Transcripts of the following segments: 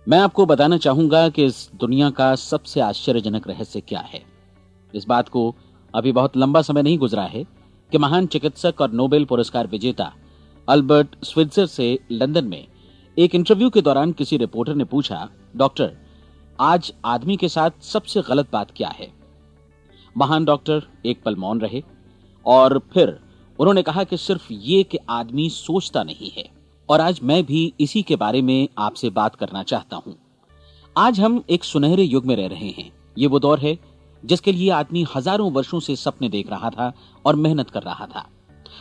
मैं आपको बताना चाहूंगा कि इस दुनिया का सबसे आश्चर्यजनक रहस्य क्या है। इस बात को अभी बहुत लंबा समय नहीं गुजरा है कि महान चिकित्सक और नोबेल पुरस्कार विजेता अल्बर्ट स्विट्जर से लंदन में एक इंटरव्यू के दौरान किसी रिपोर्टर ने पूछा, डॉक्टर, आज आदमी के साथ सबसे गलत बात क्या है। महान डॉक्टर एक पल मौन रहे और फिर उन्होंने कहा कि सिर्फ ये कि आदमी सोचता नहीं है। और आज मैं भी इसी के बारे में आपसे बात करना चाहता हूं। आज हम एक सुनहरे युग में रह रहे हैं। ये वो दौर है जिसके लिए आदमी हजारों वर्षों से सपने देख रहा था और मेहनत कर रहा था।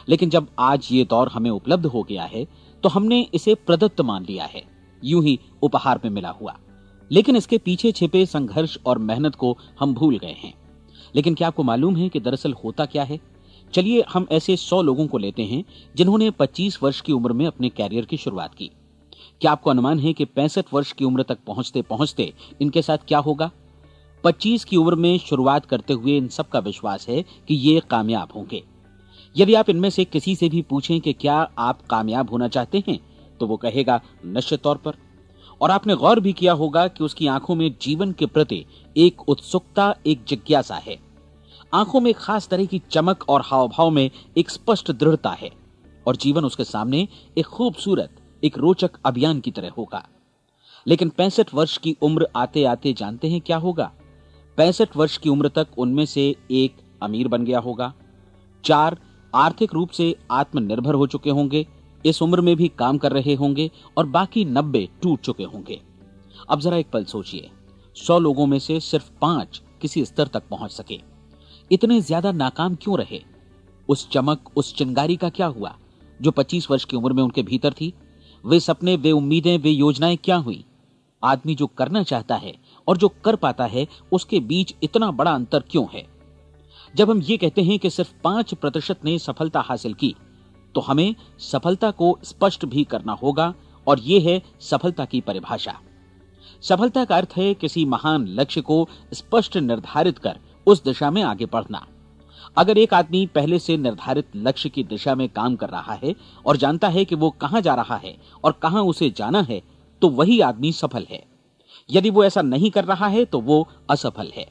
लेकिन जब आज ये दौर हमें उपलब्ध हो गया है तो हमने इसे प्रदत्त मान लिया है, यूं ही उपहार में मिला हुआ। लेकिन इसके पीछे छिपे संघर्ष और मेहनत को हम भूल गए हैं। लेकिन क्या आपको मालूम है कि दरअसल होता क्या है? चलिए हम ऐसे 100 लोगों को लेते हैं जिन्होंने 25 वर्ष की उम्र में अपने कैरियर की शुरुआत की। क्या आपको अनुमान है कि 65 वर्ष की उम्र तक पहुंचते पहुंचते इनके साथ क्या होगा? 25 की उम्र में शुरुआत करते हुए इन सबका विश्वास है कि ये कामयाब होंगे। यदि आप इनमें से किसी से भी पूछें कि क्या आप कामयाब होना चाहते हैं, तो वो कहेगा निश्चित तौर पर। और आपने गौर भी किया होगा कि उसकी आंखों में जीवन के प्रति एक उत्सुकता, एक जिज्ञासा है। आंखों में खास तरह की चमक और हाव भाव में एक स्पष्ट दृढ़ता है और जीवन उसके सामने एक खूबसूरत, एक रोचक अभियान की तरह होगा। लेकिन 65 वर्ष की उम्र आते आते जानते हैं क्या होगा? 65 वर्ष की उम्र तक उनमें से एक अमीर बन गया होगा, 4 आर्थिक रूप से आत्मनिर्भर हो चुके होंगे, इस उम्र में भी काम कर रहे होंगे और बाकी 90 टूट चुके होंगे। अब जरा एक पल सोचिए, 100 लोगों में से सिर्फ 5 किसी स्तर तक पहुंच सके। इतने ज्यादा नाकाम क्यों रहे? उस चमक, उस चिंगारी का क्या हुआ जो 25 वर्ष की उम्र में उनके भीतर थी? वे सपने, वे उम्मीदें, वे योजनाएं क्या हुई? आदमी जो करना चाहता है और जो कर पाता है, उसके बीच इतना बड़ा अंतर क्यों है? जब हम ये कहते हैं कि सिर्फ 5% ने सफलता हासिल की, तो हमें सफलता को स्पष्ट भी करना होगा और यह है सफलता की परिभाषा। सफलता का अर्थ है किसी महान लक्ष्य को स्पष्ट निर्धारित कर उस दिशा में आगे बढ़ना। अगर एक आदमी पहले से निर्धारित लक्ष्य की दिशा में काम कर रहा है और जानता है कि वो कहां जा रहा है और कहां उसे जाना है, तो वही आदमी सफल है। यदि वो ऐसा नहीं कर रहा है तो वो असफल है।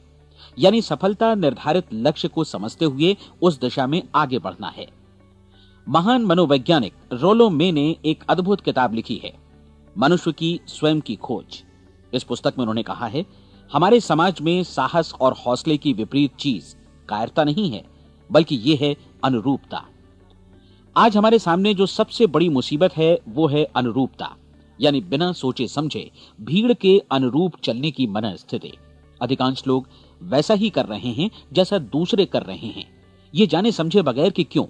यानी सफलता निर्धारित लक्ष्य को समझते हुए उस दिशा में आगे बढ़ना है। महान मनोवैज्ञानिक रोलो मे ने एक अद्भुत किताब लिखी है, मनुष्य की स्वयं की खोज। इस पुस्तक में उन्होंने कहा है, हमारे समाज में साहस और हौसले की विपरीत चीज कायरता नहीं है, बल्कि यह है अनुरूपता। आज हमारे सामने जो सबसे बड़ी मुसीबत है वो है अनुरूपता, यानी बिना सोचे समझे भीड़ के अनुरूप चलने की मनस्थिति। अधिकांश लोग वैसा ही कर रहे हैं जैसा दूसरे कर रहे हैं, ये जाने समझे बगैर कि क्यों।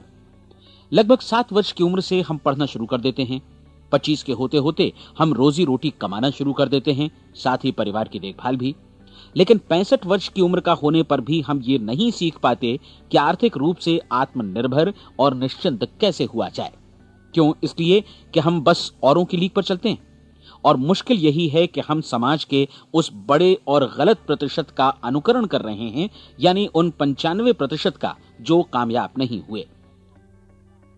लगभग 7 वर्ष की उम्र से हम पढ़ना शुरू कर देते हैं। 25 के होते होते हम रोजी रोटी कमाना शुरू कर देते हैं, साथ ही परिवार की देखभाल भी। लेकिन 65 वर्ष की उम्र का होने पर भी हम ये नहीं सीख पाते कि आर्थिक रूप से आत्मनिर्भर और निश्चिंत कैसे हुआ जाए। क्यों? इसलिए कि हम बस औरों की लीक पर चलते हैं। और मुश्किल यही है कि हम समाज के उस बड़े और गलत प्रतिशत का अनुकरण कर रहे हैं, यानी उन 95% का जो कामयाब नहीं हुए।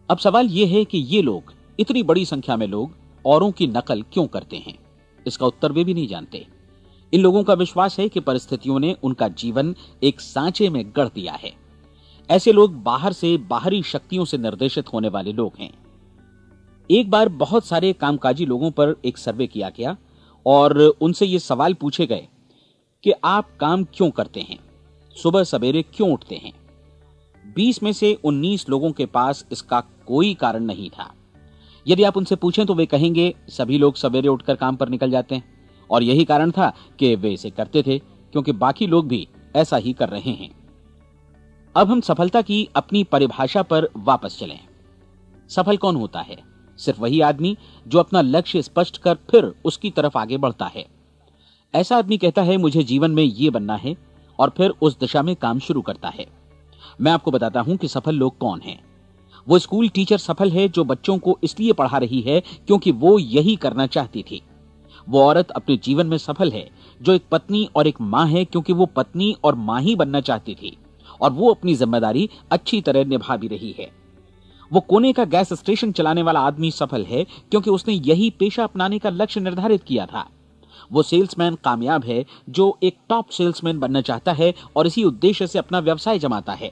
अब सवाल यह है कि ये लोग, इतनी बड़ी संख्या में लोग, औरों की नकल क्यों करते हैं? इसका उत्तर वे भी नहीं जानते। इन लोगों का विश्वास है कि परिस्थितियों ने उनका जीवन एक सांचे में गढ़ दिया है। ऐसे लोग बाहर से बाहरी शक्तियों से निर्देशित होने वाले लोग हैं। एक बार बहुत सारे कामकाजी लोगों पर एक सर्वे किया गया और उनसे ये सवाल पूछे गए कि आप काम क्यों करते हैं, सुबह सवेरे क्यों उठते हैं। 20 में से 19 लोगों के पास इसका कोई कारण नहीं था। यदि आप उनसे पूछें तो वे कहेंगे सभी लोग सवेरे उठकर काम पर निकल जाते हैं और यही कारण था कि वे इसे करते थे क्योंकि बाकी लोग भी ऐसा ही कर रहे हैं। अब हम सफलता की अपनी परिभाषा पर वापस चलें। सफल कौन होता है? सिर्फ वही आदमी जो अपना लक्ष्य स्पष्ट कर फिर उसकी तरफ आगे बढ़ता है। ऐसा आदमी कहता है मुझे जीवन में ये बनना है और फिर उस दिशा में काम शुरू करता है। मैं आपको बताता हूं कि सफल लोग कौन हैं। वो स्कूल टीचर सफल है जो बच्चों को इसलिए पढ़ा रही है क्योंकि वो यही करना चाहती थी। वो औरत अपने जीवन में सफल है जो एक पत्नी और एक मां है क्योंकि वो पत्नी और मां ही बनना चाहती थी और वो अपनी जिम्मेदारी अच्छी तरह निभा भी रही है। वो कोने का गैस स्टेशन चलाने वाला आदमी सफल है क्योंकि उसने यही पेशा अपनाने का लक्ष्य निर्धारित किया था। वो सेल्समैन कामयाब है जो एक टॉप सेल्समैन बनना चाहता है और इसी उद्देश्य से अपना व्यवसाय जमाता है।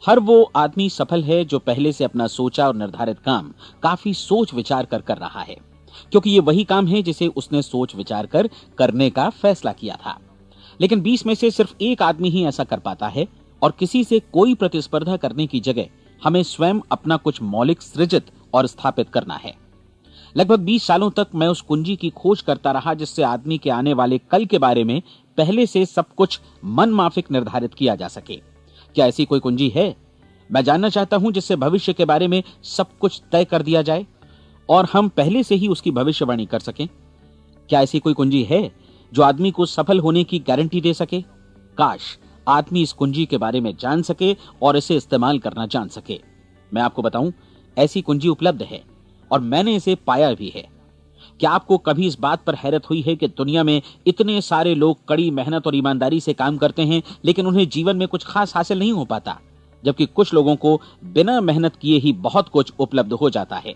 हर वो आदमी सफल है जो पहले से अपना सोचा और निर्धारित काम काफी सोच विचार कर रहा है, क्योंकि ये वही काम है जिसे उसने सोच विचार कर करने का फैसला किया था। लेकिन 20 में से सिर्फ एक आदमी ही ऐसा कर पाता है, और किसी से कोई प्रतिस्पर्धा करने की जगह हमें स्वयं अपना कुछ मौलिक सृजित और स्थापित करना है। लगभग 20 सालों तक मैं उस कुंजी की खोज करता रहा जिससे आदमी के आने वाले कल के बारे में पहले से सब कुछ मन माफिक निर्धारित किया जा सके। क्या ऐसी कोई कुंजी है? मैं जानना चाहता हूं जिससे भविष्य के बारे में सब कुछ तय कर दिया जाए और हम पहले से ही उसकी भविष्यवाणी कर सकें। क्या ऐसी कोई कुंजी है जो आदमी को सफल होने की गारंटी दे सके? काश आदमी इस कुंजी के बारे में जान सके और इसे इस्तेमाल करना जान सके। मैं आपको बताऊं, ऐसी कुंजी उपलब्ध है और मैंने इसे पाया भी है। क्या आपको कभी इस बात पर हैरत हुई है कि दुनिया में इतने सारे लोग कड़ी मेहनत और ईमानदारी से काम करते हैं, लेकिन उन्हें जीवन में कुछ खास हासिल नहीं हो पाता, जबकि कुछ लोगों को बिना मेहनत किए ही बहुत कुछ उपलब्ध हो जाता है।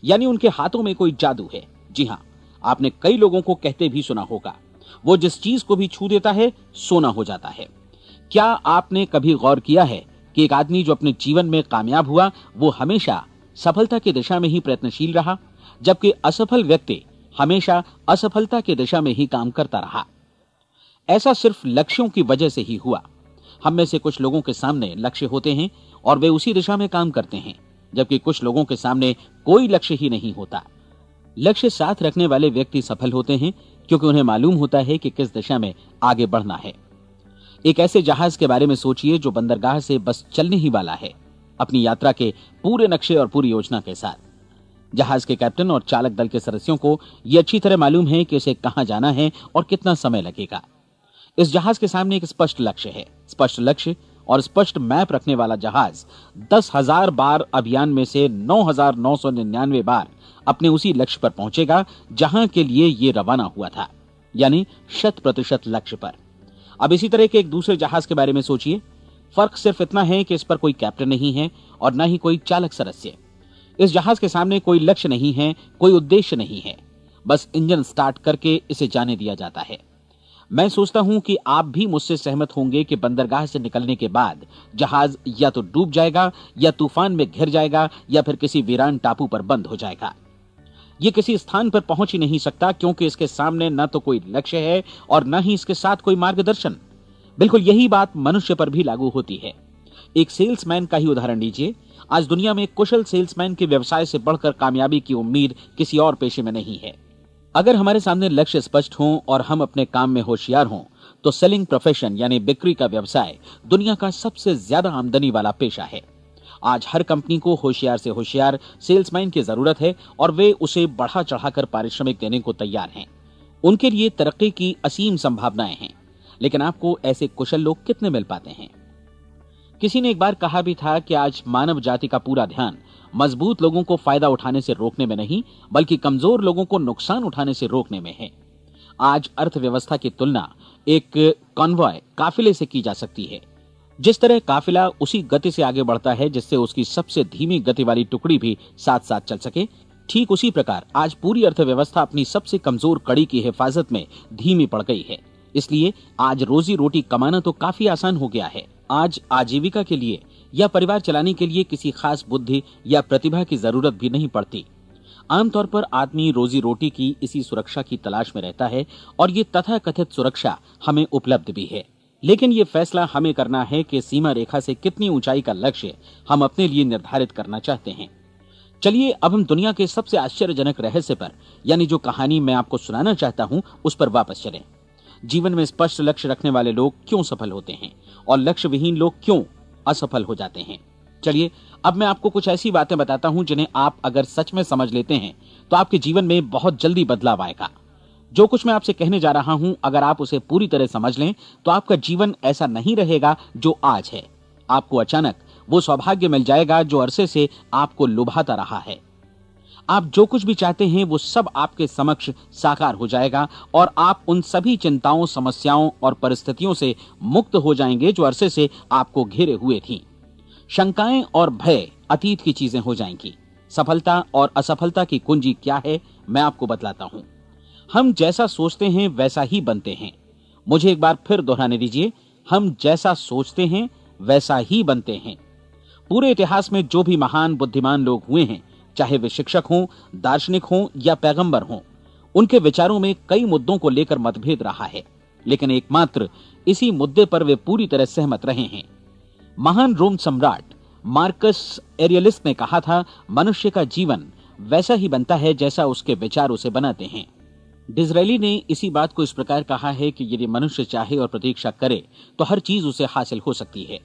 यानी उनके हाथों में कोई जादू है। जी हां, आपने कई लोगों को कहते भी सुना होगा, वो जिस चीज को भी छू देता है सोना हो जाता है। क्या आपने कभी गौर किया है कि एक आदमी जो अपने जीवन में कामयाब हुआ वो हमेशा सफलता की दिशा में ही प्रयत्नशील रहा, जबकि असफल व्यक्ति हमेशा असफलता की दिशा में ही काम करता रहा? ऐसा सिर्फ लक्ष्यों की वजह से ही हुआ। हम में से कुछ लोगों के सामने लक्ष्य होते हैं और वे उसी दिशा में काम करते हैं, जबकि कुछ लोगों के सामने कोई लक्ष्य ही नहीं होता। लक्ष्य साथ रखने वाले व्यक्ति सफल होते हैं क्योंकि उन्हें मालूम होता है कि किस दिशा में आगे बढ़ना है। एक ऐसे जहाज के बारे में सोचिए जो बंदरगाह से बस चलने ही वाला है, अपनी यात्रा के पूरे नक्शे और पूरी योजना के साथ। जहाज के कैप्टन और चालक दल के सदस्यों को यह अच्छी तरह मालूम है कि उसे कहां जाना है और कितना समय लगेगा। इस जहाज के सामने एक स्पष्ट लक्ष्य है। स्पष्ट लक्ष्य और स्पष्ट मैप रखने वाला जहाज 10,000 बार अभियान में से 9,999 बार अपने उसी लक्ष्य पर पहुंचेगा जहां के लिए ये रवाना हुआ था, यानी 100% लक्ष्य पर। अब इसी तरह के एक दूसरे जहाज के बारे में सोचिए। फर्क सिर्फ इतना है कि इस पर कोई कैप्टन नहीं है और न ही कोई चालक सदस्य। इस जहाज के सामने कोई लक्ष्य नहीं है, कोई उद्देश्य नहीं है, बस इंजन स्टार्ट करके इसे जाने दिया जाता है। मैं सोचता हूं कि आप भी मुझसे सहमत होंगे कि बंदरगाह से निकलने के बाद जहाज या तो डूब जाएगा या तूफान में घिर जाएगा या फिर किसी वीरान टापू पर बंद हो जाएगा। ये किसी स्थान पर पहुंच ही नहीं सकता क्योंकि इसके सामने न तो कोई लक्ष्य है और न ही इसके साथ कोई मार्गदर्शन। बिल्कुल यही बात मनुष्य पर भी लागू होती है। एक सेल्समैन का ही उदाहरण लीजिए। आज दुनिया में कुशल सेल्समैन के व्यवसाय से बढ़कर कामयाबी की उम्मीद किसी और पेशे में नहीं है। अगर हमारे सामने लक्ष्य स्पष्ट हों और हम अपने काम में होशियार हों तो सेलिंग प्रोफेशन यानी बिक्री का व्यवसाय दुनिया का सबसे ज्यादा आमदनी वाला पेशा है। आज हर कंपनी को होशियार से होशियार सेल्समैन की जरूरत है और वे उसे बढ़ा चढ़ाकर पारिश्रमिक देने को तैयार हैं। उनके लिए तरक्की की असीम संभावनाएं हैं, लेकिन आपको ऐसे कुशल लोग कितने मिल पाते हैं? किसी ने एक बार कहा भी था कि आज मानव जाति का पूरा ध्यान मजबूत लोगों को फायदा उठाने से रोकने में नहीं, बल्कि कमजोर लोगों को नुकसान उठाने से रोकने में है। आज अर्थव्यवस्था की तुलना एक कॉन्वॉय काफिले से की जा सकती है। जिस तरह काफिला उसी गति से आगे बढ़ता है जिससे उसकी सबसे धीमी गति वाली टुकड़ी भी साथ साथ चल सके, ठीक उसी प्रकार आज पूरी अर्थव्यवस्था अपनी सबसे कमजोर कड़ी की हिफाजत में धीमी पड़ गई है। इसलिए आज रोजी रोटी कमाना तो काफी आसान हो गया है। आज आजीविका के लिए या परिवार चलाने के लिए किसी खास बुद्धि या प्रतिभा की जरूरत भी नहीं पड़ती। आमतौर पर आदमी रोजी रोटी की इसी सुरक्षा की तलाश में रहता है और ये तथाकथित सुरक्षा हमें उपलब्ध भी है। लेकिन ये फैसला हमें करना है कि सीमा रेखा से कितनी ऊंचाई का लक्ष्य हम अपने लिए निर्धारित करना चाहते हैं। चलिए अब हम दुनिया के सबसे आश्चर्यजनक रहस्य पर, यानी जो कहानी मैं आपको सुनाना चाहता हूं, उस पर वापस चलें। जीवन में स्पष्ट लक्ष्य रखने वाले लोग क्यों सफल होते हैं और लक्ष्य विहीन लोग क्यों असफल हो जाते हैं? चलिए अब मैं आपको कुछ ऐसी बातें बताता हूं जिन्हें आप अगर सच में समझ लेते हैं तो आपके जीवन में बहुत जल्दी बदलाव आएगा। जो कुछ मैं आपसे कहने जा रहा हूं, अगर आप उसे पूरी तरह समझ लें तो आपका जीवन ऐसा नहीं रहेगा जो आज है। आपको अचानक वो सौभाग्य मिल जाएगा जो अरसे से आपको लुभाता रहा है। आप जो कुछ भी चाहते हैं वो सब आपके समक्ष साकार हो जाएगा और आप उन सभी चिंताओं, समस्याओं और परिस्थितियों से मुक्त हो जाएंगे जो अरसे से आपको घेरे हुए थीं। शंकाएं और भय अतीत की चीजें हो जाएंगी। सफलता और असफलता की कुंजी क्या है, मैं आपको बतलाता हूं। हम जैसा सोचते हैं वैसा ही बनते हैं। मुझे एक बार फिर दोहराने दीजिए, हम जैसा सोचते हैं वैसा ही बनते हैं। पूरे इतिहास में जो भी महान बुद्धिमान लोग हुए हैं, चाहे वे शिक्षक हों, दार्शनिक हों या पैगंबर हों, उनके विचारों में कई मुद्दों को लेकर मतभेद रहा है, लेकिन एकमात्र इसी मुद्दे पर वे पूरी तरह सहमत रहे हैं। महान रोम सम्राट मार्कस एरियलिस ने कहा था, मनुष्य का जीवन वैसा ही बनता है जैसा उसके विचार उसे बनाते हैं। डिज़रायली ने इसी बात को इस प्रकार कहा है कि यदि मनुष्य चाहे और प्रतीक्षा करे तो हर चीज उसे हासिल हो सकती है।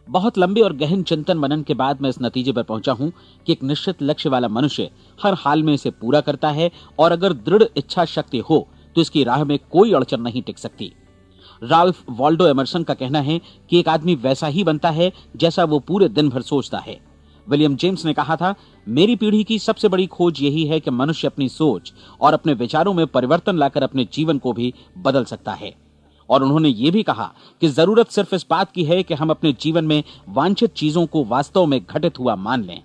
बहुत लंबे और गहन चिंतन मनन के बाद मैं इस नतीजे पर पहुंचा हूं कि एक निश्चित लक्ष्य वाला मनुष्य हर हाल में इसे पूरा करता है, और अगर दृढ़ इच्छा शक्ति हो तो इसकी राह में कोई अड़चन नहीं टिक सकती। राल्फ वॉल्डो एमर्सन का कहना है कि एक आदमी वैसा ही बनता है जैसा वो पूरे दिन भर सोचता है। विलियम जेम्स ने कहा था, मेरी पीढ़ी की सबसे बड़ी खोज यही है कि मनुष्य अपनी सोच और अपने विचारों में परिवर्तन लाकर अपने जीवन को भी बदल सकता है। और उन्होंने ये भी कहा कि जरूरत सिर्फ इस बात की है कि हम अपने जीवन में वांछित चीजों को वास्तव में घटित हुआ मान लें।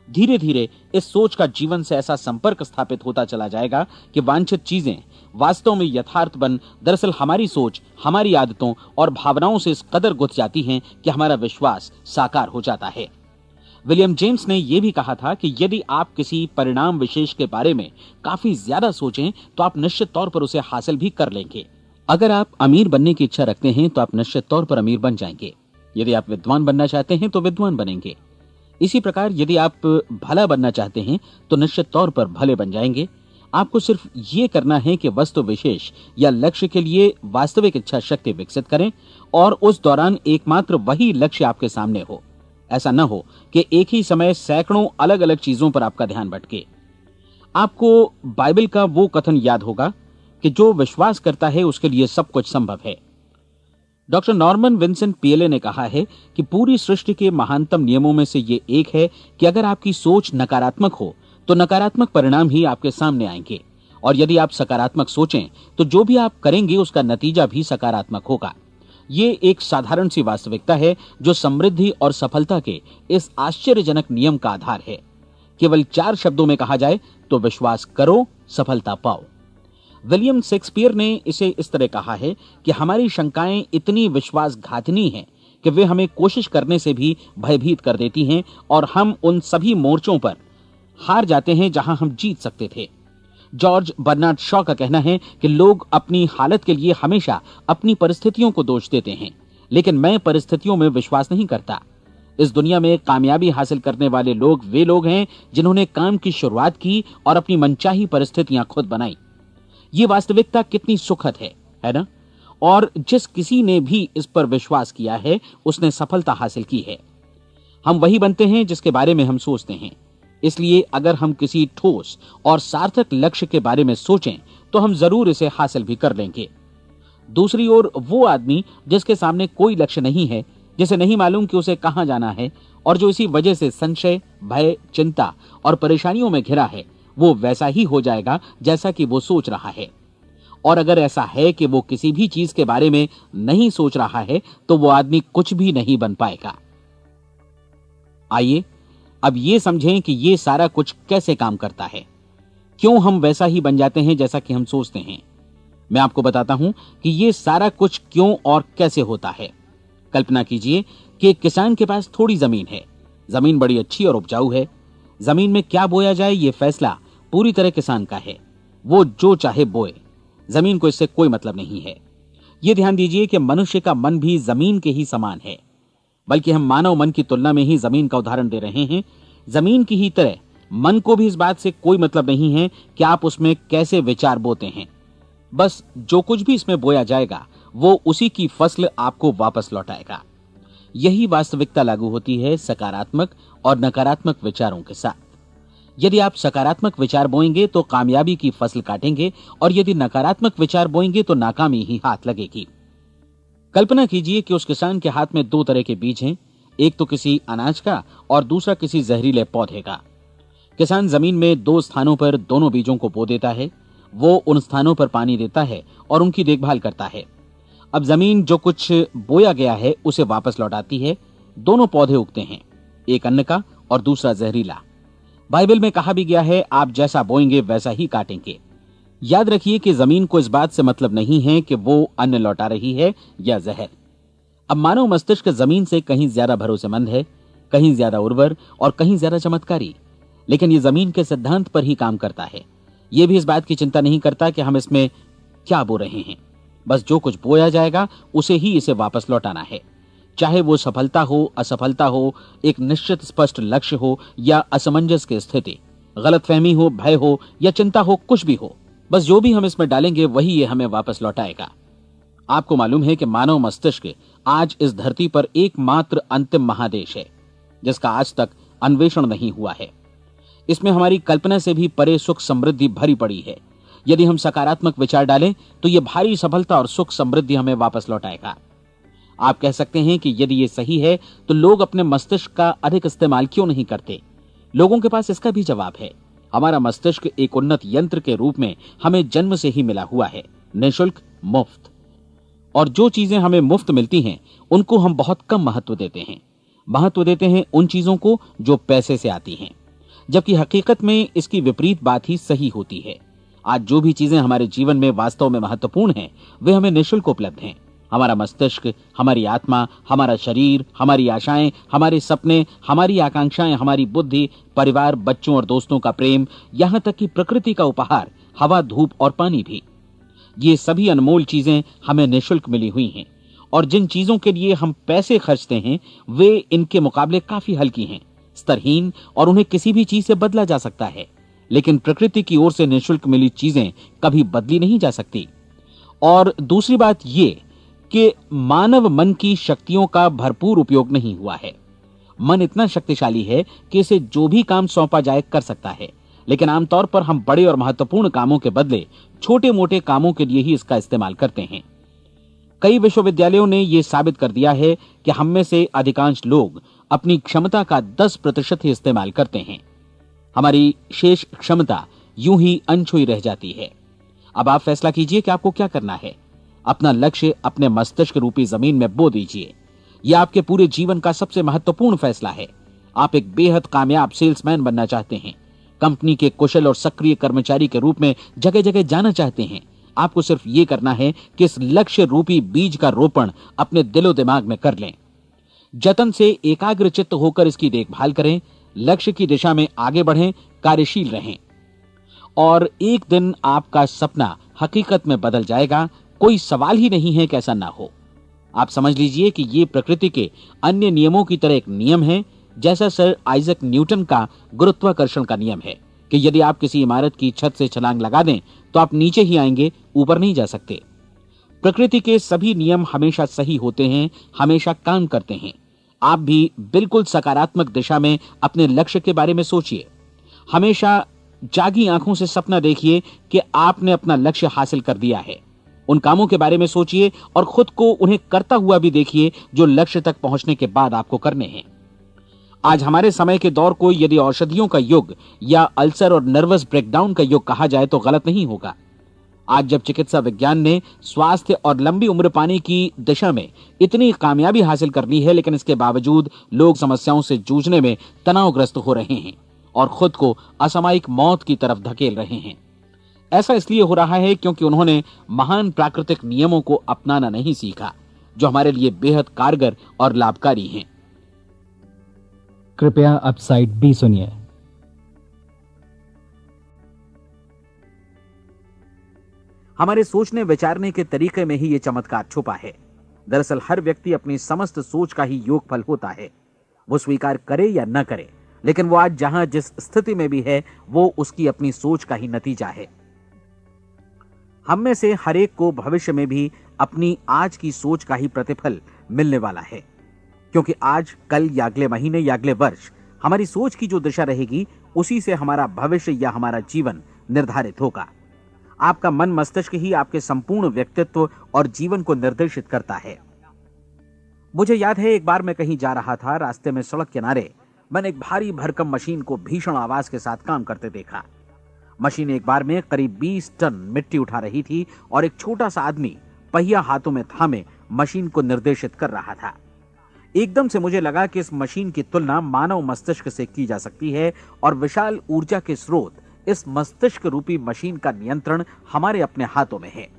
धीरे धीरे इस सोच का जीवन से ऐसा संपर्क स्थापित होता चला जाएगा कि वांछित चीजें वास्तव में यथार्थ बन दरअसल हमारी सोच, हमारी आदतों और भावनाओं से इस कदर गुथ जाती हैं कि हमारा विश्वास साकार हो जाता है। विलियम जेम्स ने यह भी कहा था कि यदि आप किसी परिणाम विशेष के बारे में काफी ज्यादा सोचें तो आप निश्चित तौर पर उसे हासिल भी कर लेंगे। अगर आप अमीर बनने की इच्छा रखते हैं तो आप निश्चित तौर पर अमीर बन जाएंगे। यदि आप विद्वान बनना चाहते हैं तो विद्वान बनेंगे। इसी प्रकार यदि आप भला बनना चाहते हैं तो निश्चित तौर पर भले बन जाएंगे। आपको सिर्फ ये करना है कि वस्तु विशेष या लक्ष्य के लिए वास्तविक इच्छा शक्ति विकसित करें, और उस दौरान एकमात्र वही लक्ष्य आपके सामने हो। ऐसा न हो कि एक ही समय सैकड़ों अलग अलग चीजों पर आपका ध्यान भटके। आपको बाइबल का वो कथन याद होगा कि जो विश्वास करता है उसके लिए सब कुछ संभव है। डॉक्टर नॉर्मन विंसेंट पीएले ने कहा है कि पूरी सृष्टि के महानतम नियमों में से ये एक है कि अगर आपकी सोच नकारात्मक हो तो नकारात्मक परिणाम ही आपके सामने आएंगे, और यदि आप सकारात्मक सोचें तो जो भी आप करेंगे उसका नतीजा भी सकारात्मक होगा। ये एक साधारण सी वास्तविकता है जो समृद्धि और सफलता के इस आश्चर्यजनक नियम का आधार है। केवल 4 शब्दों में कहा जाए तो विश्वास करो, सफलता पाओ। विलियम शेक्सपियर ने इसे इस तरह कहा है कि हमारी शंकाएं इतनी विश्वासघातिनी हैं कि वे हमें कोशिश करने से भी भयभीत कर देती हैं, और हम उन सभी मोर्चों पर हार जाते हैं जहां हम जीत सकते थे। जॉर्ज बर्नार्ड शॉ का कहना है कि लोग अपनी हालत के लिए हमेशा अपनी परिस्थितियों को दोष देते हैं, लेकिन मैं परिस्थितियों में विश्वास नहीं करता। इस दुनिया में कामयाबी हासिल करने वाले लोग वे लोग हैं जिन्होंने काम की शुरुआत की और अपनी मनचाही परिस्थितियां खुद बनाई। ये वास्तविकता कितनी सुखद है ना? और जिस किसी ने भी इस पर विश्वास किया है उसने सफलता हासिल की है। हम वही बनते हैं जिसके बारे में हम सोचते हैं। इसलिए अगर हम किसी ठोस और सार्थक लक्ष्य के बारे में सोचें तो हम जरूर इसे हासिल भी कर लेंगे। दूसरी ओर वो आदमी जिसके सामने कोई लक्ष्य नहीं है, जिसे नहीं मालूम कि उसे कहां जाना है, और जो इसी वजह से संशय, भय, चिंता और परेशानियों में घिरा है, वो वैसा ही हो जाएगा जैसा कि वो सोच रहा है। और अगर ऐसा है कि वो किसी भी चीज के बारे में नहीं सोच रहा है तो वो आदमी कुछ भी नहीं बन पाएगा। आइए अब ये समझें कि ये सारा कुछ कैसे काम करता है, क्यों हम वैसा ही बन जाते हैं जैसा कि हम सोचते हैं। मैं आपको बताता हूं कि ये सारा कुछ क्यों और कैसे होता है। कल्पना कीजिए कि एक किसान के पास थोड़ी जमीन है। जमीन बड़ी अच्छी और उपजाऊ है। जमीन में क्या बोया जाए ये फैसला पूरी तरह किसान का है। वो जो चाहे बोए, जमीन को इससे कोई मतलब नहीं है। ये ध्यान दीजिए कि मनुष्य का मन भी जमीन के ही समान है, बल्कि हम मानव मन की तुलना में ही जमीन का उदाहरण दे रहे हैं। जमीन की ही तरह मन को भी इस बात से कोई मतलब नहीं है कि आप उसमें कैसे विचार बोते हैं। बस जो कुछ भी इसमें बोया जाएगा वो उसी की फसल आपको वापस लौटाएगा। यही वास्तविकता लागू होती है सकारात्मक और नकारात्मक विचारों के साथ। यदि आप सकारात्मक विचार बोएंगे तो कामयाबी की फसल काटेंगे, और यदि नकारात्मक विचार बोएंगे तो नाकामी ही हाथ लगेगी। कल्पना कीजिए कि उस किसान के हाथ में 2 तरह के बीज हैं, एक तो किसी अनाज का और दूसरा किसी जहरीले पौधे का। किसान जमीन में 2 स्थानों पर दोनों बीजों को बो देता है। वो उन स्थानों पर पानी देता है और उनकी देखभाल करता है। अब जमीन जो कुछ बोया गया है उसे वापस लौटाती है। दोनों पौधे उगते हैं, एक अन्न का और दूसरा जहरीला। बाइबल में कहा भी गया है, आप जैसा बोएंगे वैसा ही काटेंगे। याद रखिए कि जमीन को इस बात से मतलब नहीं है कि वो अन्न लौटा रही है या जहर। अब मानव मस्तिष्क जमीन से कहीं ज्यादा भरोसेमंद है, कहीं ज्यादा उर्वर और कहीं ज्यादा चमत्कारी, लेकिन ये जमीन के सिद्धांत पर ही काम करता है। ये भी इस बात की चिंता नहीं करता कि हम इसमें क्या बो रहे हैं। बस जो कुछ बोया जाएगा उसे ही इसे वापस लौटाना है, चाहे वो सफलता हो, असफलता हो, एक निश्चित स्पष्ट लक्ष्य हो या असमंजस की स्थिति, गलतफहमी हो, भय हो या चिंता हो, कुछ भी हो। बस जो भी हम इसमें डालेंगे वही ये हमें वापस लौटाएगा। आपको मालूम है कि मानव मस्तिष्क आज इस धरती पर एकमात्र अंतिम महादेश है जिसका आज तक अन्वेषण नहीं हुआ है। इसमें हमारी कल्पना से भी परे सुख समृद्धि भरी पड़ी है। यदि हम सकारात्मक विचार डालें तो यह भारी सफलता और सुख समृद्धि हमें वापस लौटाएगा। आप कह सकते हैं कि यदि ये सही है तो लोग अपने मस्तिष्क का अधिक इस्तेमाल क्यों नहीं करते? लोगों के पास इसका भी जवाब है। हमारा मस्तिष्क एक उन्नत यंत्र के रूप में हमें जन्म से ही मिला हुआ है, निःशुल्क, मुफ्त। और जो चीजें हमें मुफ्त मिलती हैं उनको हम बहुत कम महत्व देते हैं। महत्व देते हैं उन चीजों को जो पैसे से आती हैं, जबकि हकीकत में इसकी विपरीत बात ही सही होती है। आज जो भी चीजें हमारे जीवन में वास्तव में महत्वपूर्ण हैं वे हमें निःशुल्क उपलब्ध हैं। हमारा मस्तिष्क, हमारी आत्मा, हमारा शरीर, हमारी आशाएं, हमारे सपने, हमारी आकांक्षाएं, हमारी बुद्धि, परिवार, बच्चों और दोस्तों का प्रेम, यहां तक कि प्रकृति का उपहार, हवा, धूप और पानी भी। ये सभी अनमोल चीजें हमें निःशुल्क मिली हुई हैं, और जिन चीजों के लिए हम पैसे खर्चते हैं वे इनके मुकाबले काफी हल्की हैं, स्तरहीन, और उन्हें किसी भी चीज से बदला जा सकता है। लेकिन प्रकृति की ओर से निःशुल्क मिली चीजें कभी बदली नहीं जा सकती। और दूसरी बात ये कि मानव मन की शक्तियों का भरपूर उपयोग नहीं हुआ है। मन इतना शक्तिशाली है कि इसे जो भी काम सौंपा जाए कर सकता है, लेकिन आमतौर पर हम बड़े और महत्वपूर्ण कामों के बदले छोटे मोटे कामों के लिए ही इसका इस्तेमाल करते हैं। कई विश्वविद्यालयों ने यह साबित कर दिया है कि हम में से अधिकांश लोग अपनी क्षमता का 10% ही इस्तेमाल करते हैं। हमारी शेष क्षमता यूं ही अनछुई रह जाती है। अब आप फैसला कीजिए कि आपको क्या करना है। अपना लक्ष्य अपने मस्तिष्क रूपी जमीन में बो दीजिए। यह आपके पूरे जीवन का सबसे महत्वपूर्ण फैसला है। आप एक बेहद कामयाब सेल्समैन बनना चाहते हैं, कंपनी के कुशल और सक्रिय कर्मचारी के रूप में जगह जगह जाना चाहते हैं। आपको सिर्फ ये करना है कि इस लक्ष्य रूपी बीज का रोपण अपने दिलो दिमाग में कर लें। जतन से एकाग्रचित्त होकर इसकी देखभाल करें, लक्ष्य की दिशा में आगे बढ़ें, कार्यशील रहें, और एक दिन आपका सपना हकीकत में बदल जाएगा। कोई सवाल ही नहीं है कि ऐसा ना हो। आप समझ लीजिए कि ये प्रकृति के अन्य नियमों की तरह एक नियम है, जैसा सर आइजक न्यूटन का गुरुत्वाकर्षण का नियम है कि यदि आप किसी इमारत की छत से छलांग लगा दें तो आप नीचे ही आएंगे, ऊपर नहीं जा सकते। प्रकृति के सभी नियम हमेशा सही होते हैं, हमेशा काम करते हैं। आप भी बिल्कुल सकारात्मक दिशा में अपने लक्ष्य के बारे में सोचिए। हमेशा जागी आंखों से सपना देखिए कि आपने अपना लक्ष्य हासिल कर दिया है। उन कामों के बारे में सोचिए और खुद को उन्हें करता हुआ भी देखिए जो लक्ष्य तक पहुंचने के बाद आपको करने हैं। आज हमारे समय के दौर को यदि औषधियों का युग या अल्सर और नर्वस ब्रेकडाउन का युग कहा जाए तो गलत नहीं होगा। आज जब चिकित्सा विज्ञान ने स्वास्थ्य और लंबी उम्र पाने की दिशा में इतनी कामयाबी हासिल कर ली है, लेकिन इसके बावजूद लोग समस्याओं से जूझने में तनावग्रस्त हो रहे हैं और खुद को असामयिक मौत की तरफ धकेल रहे हैं। ऐसा इसलिए हो रहा है क्योंकि उन्होंने महान प्राकृतिक नियमों को अपनाना नहीं सीखा, जो हमारे लिए बेहद कारगर और लाभकारी हैं। कृपया अब साइड बी सुनिए। हमारे सोचने विचारने के तरीके में ही ये चमत्कार छुपा है। दरअसल हर व्यक्ति अपनी समस्त सोच का ही योगफल होता है। वो स्वीकार करे या न करे, लेकिन वो आज जहां जिस स्थिति में भी है वो उसकी अपनी सोच का ही नतीजा है। हम में से हर एक को भविष्य में भी अपनी आज की सोच का ही प्रतिफल मिलने वाला है, क्योंकि आज, कल या अगले महीने या अगले वर्ष हमारी सोच की जो दिशा रहेगी उसी से हमारा भविष्य या हमारा जीवन निर्धारित होगा। आपका मन मस्तिष्क ही आपके संपूर्ण व्यक्तित्व और जीवन को निर्देशित करता है। मुझे याद है एक बार मैं कहीं जा रहा था, रास्ते में सड़क किनारे मैंने एक भारी भरकम मशीन को भीषण आवाज के साथ काम करते देखा। मशीन एक बार में करीब 20 टन मिट्टी उठा रही थी और एक छोटा सा आदमी पहिया हाथों में थामे मशीन को निर्देशित कर रहा था। एकदम से मुझे लगा कि इस मशीन की तुलना मानव मस्तिष्क से की जा सकती है और विशाल ऊर्जा के स्रोत इस मस्तिष्क रूपी मशीन का नियंत्रण हमारे अपने हाथों में है।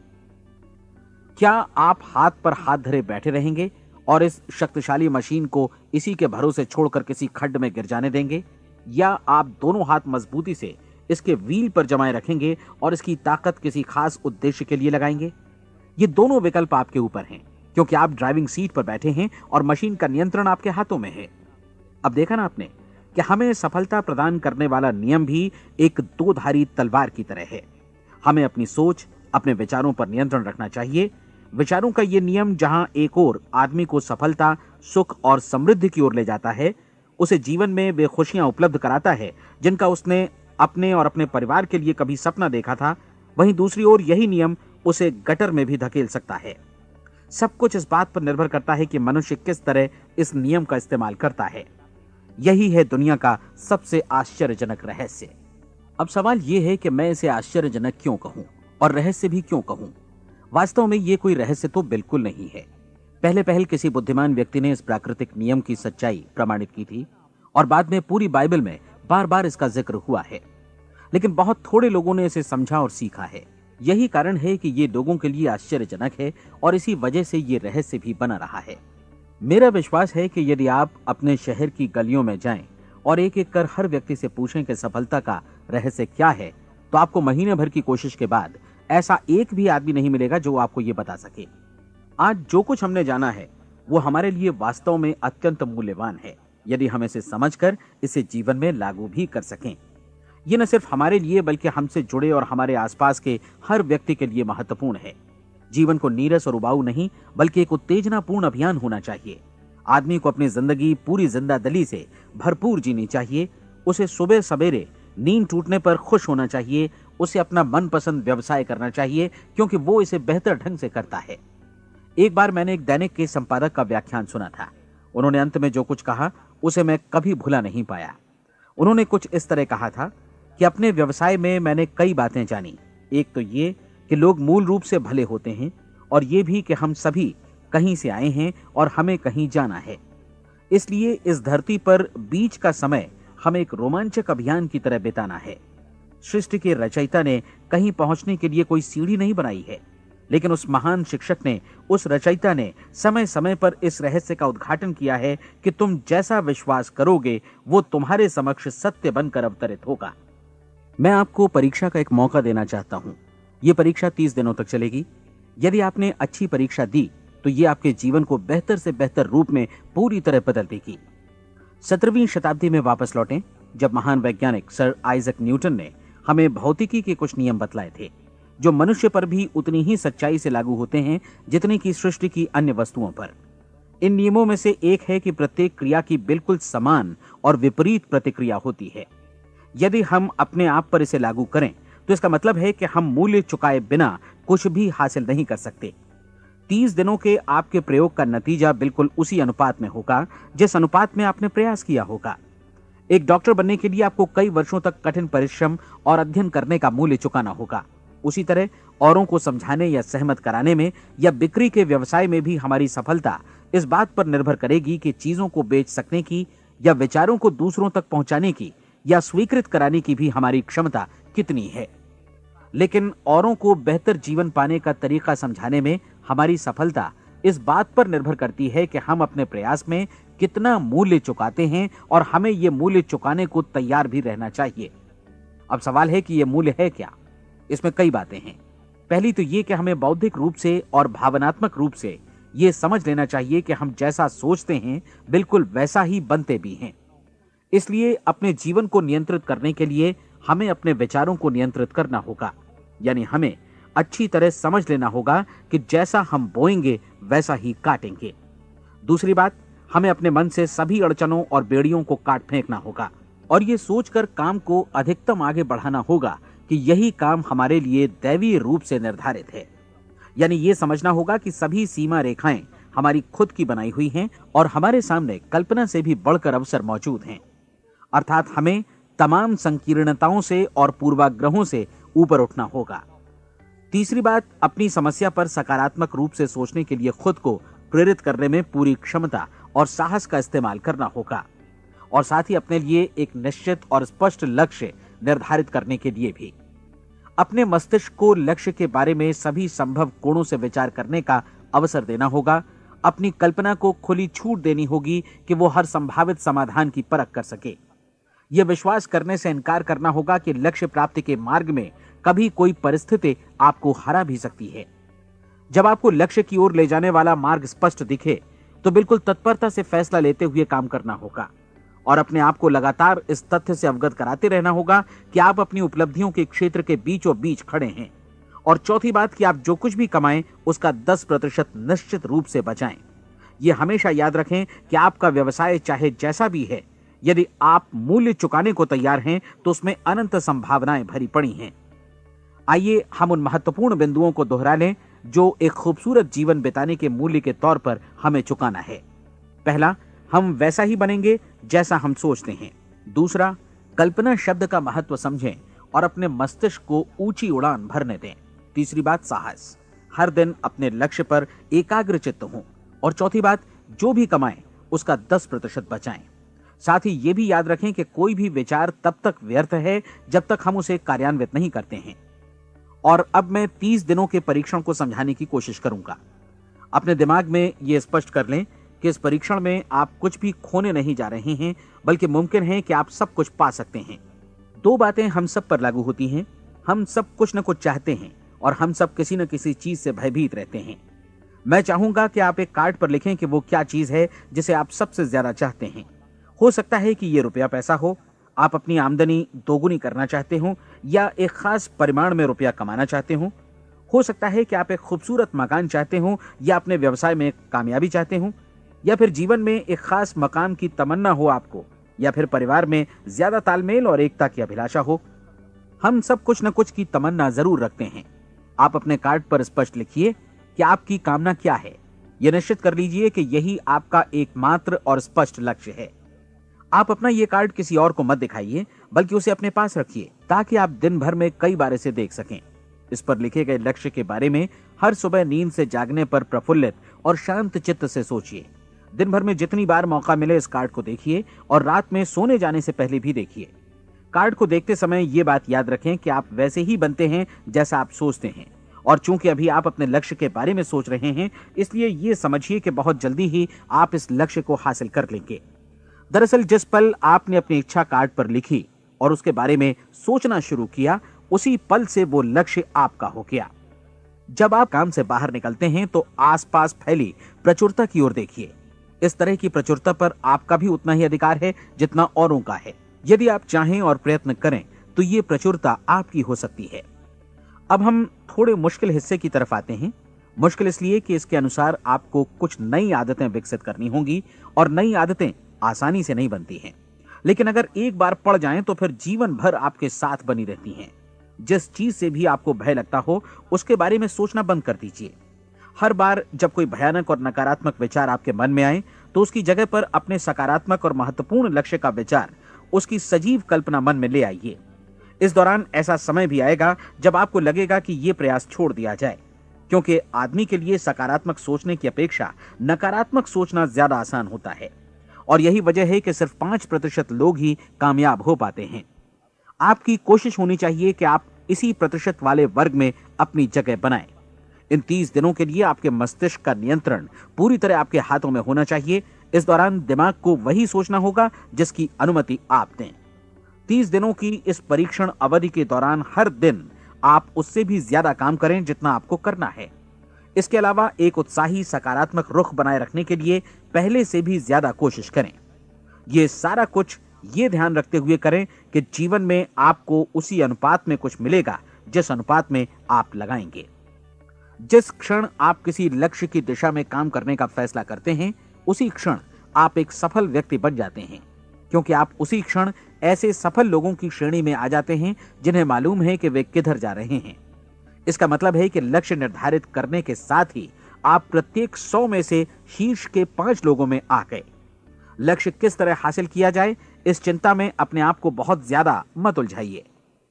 क्या आप हाथ पर हाथ धरे बैठे रहेंगे और इस शक्तिशाली मशीन को इसी के भरोसे छोड़कर किसी खड्ड में गिर जाने देंगे, या आप दोनों हाथ मजबूती से इसके व्हील पर जमाए रखेंगे और इसकी ताकत किसी खास उद्देश्य के लिए लगाएंगे? ये दोनों विकल्प आपके ऊपर हैं, क्योंकि आप ड्राइविंग सीट पर बैठे हैं और मशीन का नियंत्रण आपके हाथों में है। अब देखा ना आपने कि हमें सफलता प्रदान करने वाला नियम भी एक दो-धारी तलवार की तरह है। हमें अपनी सोच, अपने विचारों पर नियंत्रण रखना चाहिए। विचारों का ये नियम जहां एक ओर आदमी को सफलता, सुख और समृद्धि की ओर ले जाता है, उसे जीवन में वे खुशियां उपलब्ध कराता है जिनका उसने अपने और अपने परिवार के लिए कभी सपना देखा था, वहीं दूसरी ओर यही नियम उसे गटर में भी धकेल सकता है। सब कुछ इस बात पर निर्भर करता है कि मनुष्य किस तरह इस नियम का इस्तेमाल करता है। यही है दुनिया का सबसे आश्चर्यजनक रहस्य। अब सवाल यह है कि मैं इसे आश्चर्यजनक क्यों कहूं और रहस्य भी क्यों कहूं? वास्तव में यह कोई रहस्य तो बिल्कुल नहीं है। पहले पहल किसी बुद्धिमान व्यक्ति ने इस प्राकृतिक नियम की सच्चाई प्रमाणित की थी और बाद में पूरी बाइबल में बार बार इसका जिक्र हुआ है, लेकिन बहुत थोड़े लोगों ने इसे समझा और सीखा है। यही कारण है कि ये लोगों के लिए आश्चर्यजनक है और इसी वजह से ये रहस्य भी बना रहा है। मेरा विश्वास है कि यदि आप अपने शहर की गलियों में जाएं और एक एक कर हर व्यक्ति से पूछें कि सफलता का रहस्य क्या है, तो आपको महीने भर की कोशिश के बाद ऐसा एक भी आदमी नहीं मिलेगा जो आपको ये बता सके। आज जो कुछ हमने जाना है वो हमारे लिए वास्तव में अत्यंत मूल्यवान है, यदि हम इसे समझकर इसे जीवन में लागू भी कर सकें। ये न सिर्फ हमारे लिए बल्कि हमसे जुड़े और हमारे आसपास के हर व्यक्ति के लिए महत्वपूर्ण है। जीवन को नीरस और उबाऊ नहीं बल्कि एक उत्तेजनापूर्ण अभियान होना चाहिए। आदमी को अपनी जिंदगी पूरी जिंदादिली से भरपूर जीनी चाहिए। उसे सुबह सवेरे नींद टूटने पर खुश होना चाहिए। उसे अपना मनपसंद व्यवसाय करना चाहिए क्योंकि वो इसे बेहतर ढंग से करता है। एक बार मैंने एक दैनिक के संपादक का व्याख्यान सुना था। उन्होंने अंत में जो कुछ कहा उसे मैं कभी भुला नहीं पाया। उन्होंने कुछ इस तरह कहा था कि अपने व्यवसाय में मैंने कई बातें जानी। एक तो ये कि लोग मूल रूप से भले होते हैं और ये भी कि हम सभी कहीं से आए हैं और हमें कहीं जाना है। इसलिए इस धरती पर बीच का समय हमें एक रोमांचक अभियान की तरह बिताना है। सृष्टि के रचयिता ने कहीं पहुंचने के लिए कोई सीढ़ी नहीं बनाई है, लेकिन उस महान शिक्षक ने, उस रचयिता ने समय समय पर इस रहस्य का उद्घाटन किया है कि तुम जैसा विश्वास करोगे वो तुम्हारे समक्ष सत्य बनकर अवतरित होगा। मैं आपको परीक्षा का एक मौका देना चाहता हूं। यह परीक्षा 30 दिनों तक चलेगी। यदि आपने अच्छी परीक्षा दी तो ये आपके जीवन को बेहतर से बेहतर रूप में पूरी तरह बदल देगी। 17वीं शताब्दी में वापस लौटें, जब महान वैज्ञानिक सर आइजक न्यूटन ने हमें भौतिकी के कुछ नियम बतलाए थे, जो मनुष्य पर भी उतनी ही सच्चाई से लागू होते हैं जितनी की सृष्टि की अन्य वस्तुओं पर। इन नियमों में से एक है कि प्रत्येक क्रिया की बिल्कुल समान और विपरीत प्रतिक्रिया होती है। यदि हम अपने आप पर इसे लागू करें तो इसका मतलब है कि हम मूल्य चुकाए बिना कुछ भी हासिल नहीं कर सकते। 30 दिनों के आपके प्रयोग का नतीजा बिल्कुल उसी अनुपात में होगा जिस अनुपात में आपने प्रयास किया होगा। एक डॉक्टर बनने के लिए आपको कई वर्षों तक कठिन परिश्रम और अध्ययन करने का मूल्य चुकाना होगा। उसी तरह औरों को समझाने या सहमत कराने में या बिक्री के व्यवसाय में भी हमारी सफलता इस बात पर निर्भर करेगी कि चीजों को बेच सकने की या विचारों को दूसरों तक पहुंचाने की या स्वीकृत कराने की भी हमारी क्षमता कितनी है। लेकिन औरों को बेहतर जीवन पाने का तरीका समझाने में हमारी सफलता इस बात पर निर्भर करती है कि हम अपने प्रयास में कितना मूल्य चुकाते हैं और हमें यह मूल्य चुकाने को तैयार भी रहना चाहिए। अब सवाल है कि यह मूल्य है क्या? इसमें कई बातें हैं। पहली तो यह कि हमें बौद्धिक रूप से और भावनात्मक रूप से यह समझ लेना चाहिए कि हम जैसा सोचते हैं बिल्कुल वैसा ही बनते भी हैं। इसलिए अपने जीवन को नियंत्रित करने के लिए हमें अपने विचारों को नियंत्रित करना होगा। यानी हमें अच्छी तरह समझ लेना होगा कि जैसा हम बोएंगे वैसा ही काटेंगे। दूसरी बात, हमें अपने मन से सभी अड़चनों और बेड़ियों को काट फेंकना होगा और ये सोचकर काम को अधिकतम आगे बढ़ाना होगा कि यही काम हमारे लिए दैवीय रूप से निर्धारित है। यानी ये समझना होगा कि सभी सीमा रेखाएं हमारी खुद की बनाई हुई हैं और हमारे सामने कल्पना से भी बढ़कर अवसर मौजूद हैं। अर्थात हमें तमाम संकीर्णताओं से और पूर्वाग्रहों से ऊपर उठना होगा। तीसरी बात, अपनी समस्या पर सकारात्मक रूप से सोचने के लिए खुद को प्रेरित करने में पूरी क्षमता और साहस का इस्तेमाल करना होगा और साथ ही अपने लिए एक निश्चित और स्पष्ट लक्ष्य निर्धारित करने के लिए भी। अपने मस्तिष्क को लक्ष्य के बारे में सभी संभव कोणों से विचार करने का अवसर देना होगा। अपनी कल्पना को खुली छूट देनी होगी कि वो हर संभावित समाधान की परख कर सके। यह विश्वास करने से इनकार करना होगा कि लक्ष्य प्राप्ति के मार्ग में कभी कोई परिस्थिति आपको हरा भी सकती है। जब आपको लक्ष्य की ओर ले जाने वाला मार्ग स्पष्ट दिखे तो बिल्कुल तत्परता से फैसला लेते हुए काम करना होगा और अपने आप को लगातार इस तथ्य से अवगत कराते रहना होगा कि आप अपनी उपलब्धियों के क्षेत्र के बीचों बीच खड़े हैं। और चौथी बात कि आप जो कुछ भी कमाएं उसका 10% निश्चित रूप से बचाएं। यह हमेशा याद रखें कि आपका व्यवसाय चाहे जैसा भी है, यदि आप मूल्य चुकाने को तैयार हैं तो उसमें अनंत संभावनाएं भरी पड़ी हैं। आइए हम उन महत्वपूर्ण बिंदुओं को दोहरा लें जो एक खूबसूरत जीवन बिताने के मूल्य के तौर पर हमें चुकाना है। पहला, हम वैसा ही बनेंगे जैसा हम सोचते हैं। दूसरा, कल्पना शब्द का महत्व समझें और अपने मस्तिष्क को ऊंची उड़ान भरने दें। तीसरी बात, साहस, हर दिन अपने लक्ष्य पर एकाग्र चित्त हों। और चौथी बात, जो भी कमाएं उसका 10% बचाएं। साथ ही ये भी याद रखें कि कोई भी विचार तब तक व्यर्थ है जब तक हम उसे कार्यान्वित नहीं करते हैं। और अब मैं 30 दिनों के परीक्षण को समझाने की कोशिश करूंगा। अपने दिमाग में यह स्पष्ट कर लें कि इस परीक्षण में आप कुछ भी खोने नहीं जा रहे हैं, बल्कि मुमकिन है कि आप सब कुछ पा सकते हैं। 2 बातें हम सब पर लागू होती हैं। हम सब कुछ न कुछ चाहते हैं और हम सब किसी न किसी चीज से भयभीत रहते हैं। मैं चाहूंगा कि आप एक कार्ड पर लिखें कि वो क्या चीज है जिसे आप सबसे ज्यादा चाहते हैं। हो सकता है कि ये रुपया पैसा हो, आप अपनी आमदनी दोगुनी करना चाहते हो, या एक खास परिमाण में रुपया कमाना चाहते हो सकता है कि आप एक खूबसूरत मकान चाहते हो, या अपने व्यवसाय में कामयाबी चाहते हो, या फिर जीवन में एक खास मकाम की तमन्ना हो आपको, या फिर परिवार में ज्यादा तालमेल और एकता की अभिलाषा हो। हम सब कुछ न कुछ की तमन्ना जरूर रखते हैं। आप अपने कार्ड पर स्पष्ट लिखिए कि आपकी कामना क्या है। यह निश्चित कर लीजिए कि यही आपका एकमात्र और स्पष्ट लक्ष्य है। आप अपना ये कार्ड किसी और को मत दिखाइए, बल्कि उसे अपने पास रखिए ताकि आप दिन भर में कई बार इसे देख सकें। इस पर लिखे गए लक्ष्य के बारे में हर सुबह नींद से जागने पर प्रफुल्लित और शांत चित्त से सोचिए। दिन भर में जितनी बार मौका मिले इस कार्ड को देखिए और रात में सोने जाने से पहले भी देखिए। कार्ड को देखते समय ये बात याद रखें कि आप वैसे ही बनते हैं जैसा आप सोचते हैं। और चूंकि अभी आप अपने लक्ष्य के बारे में सोच रहे हैं, इसलिए ये समझिए कि बहुत जल्दी ही आप इस लक्ष्य को हासिल कर लेंगे। दरअसल जिस पल आपने अपनी इच्छा कार्ड पर लिखी और उसके बारे में सोचना शुरू किया, उसी पल से वो लक्ष्य आपका हो गया। जब आप काम से बाहर निकलते हैं तो आसपास फैली प्रचुरता की ओर देखिए। इस तरह की प्रचुरता पर आपका भी उतना ही अधिकार है जितना औरों का है। यदि आप चाहें और प्रयत्न करें तो ये प्रचुरता आपकी हो सकती है। अब हम थोड़े मुश्किल हिस्से की तरफ आते हैं। मुश्किल इसलिए कि इसके अनुसार आपको कुछ नई आदतें विकसित करनी होंगी और नई आदतें आसानी से नहीं बनती हैं, लेकिन अगर एक बार पड़ जाएं तो फिर जीवन भर आपके साथ बनी रहती हैं। जिस चीज से भी आपको भय लगता हो उसके बारे में सोचना बंद कर दीजिए। हर बार जब कोई भयानक और नकारात्मक विचार आपके मन में आए तो उसकी जगह पर अपने सकारात्मक और महत्वपूर्ण लक्ष्य का विचार, उसकी सजीव कल्पना मन में ले आइए। इस दौरान ऐसा समय भी आएगा जब आपको लगेगा कि ये प्रयास छोड़ दिया जाए, क्योंकि आदमी के लिए सकारात्मक सोचने की अपेक्षा नकारात्मक सोचना ज्यादा आसान होता है। और यही वजह है कि सिर्फ 5% लोग ही कामयाब हो पाते हैं। आपकी कोशिश होनी चाहिए कि आप इसी प्रतिशत वाले वर्ग में अपनी जगह बनाएं। इन 30 दिनों के लिए आपके मस्तिष्क का नियंत्रण पूरी तरह आपके हाथों में होना चाहिए। इस दौरान दिमाग को वही सोचना होगा जिसकी अनुमति आप दें। 30 दिनों की इस परीक्षण अवधि के दौरान हर दिन आप उससे भी ज्यादा काम करें जितना आपको करना है। इसके अलावा एक उत्साही सकारात्मक रुख बनाए रखने के लिए पहले से भी ज्यादा कोशिश करें। ये सारा कुछ ये ध्यान रखते हुए करें कि जीवन में आपको उसी अनुपात में कुछ मिलेगा जिस अनुपात में आप लगाएंगे। जिस क्षण आप किसी लक्ष्य की दिशा में काम करने का फैसला करते हैं, उसी क्षण आप एक सफल व्यक्ति बन जाते हैं, क्योंकि आप उसी क्षण ऐसे सफल लोगों की श्रेणी में आ जाते हैं जिन्हें मालूम है कि वे किधर जा रहे हैं। इसका मतलब है कि लक्ष्य निर्धारित करने के साथ ही आप प्रत्येक 100 में से शीर्ष के 5 लोगों में आ गए। लक्ष्य किस तरह हासिल किया जाए, इस चिंता में अपने आप को बहुत ज्यादा मत उलझाइए।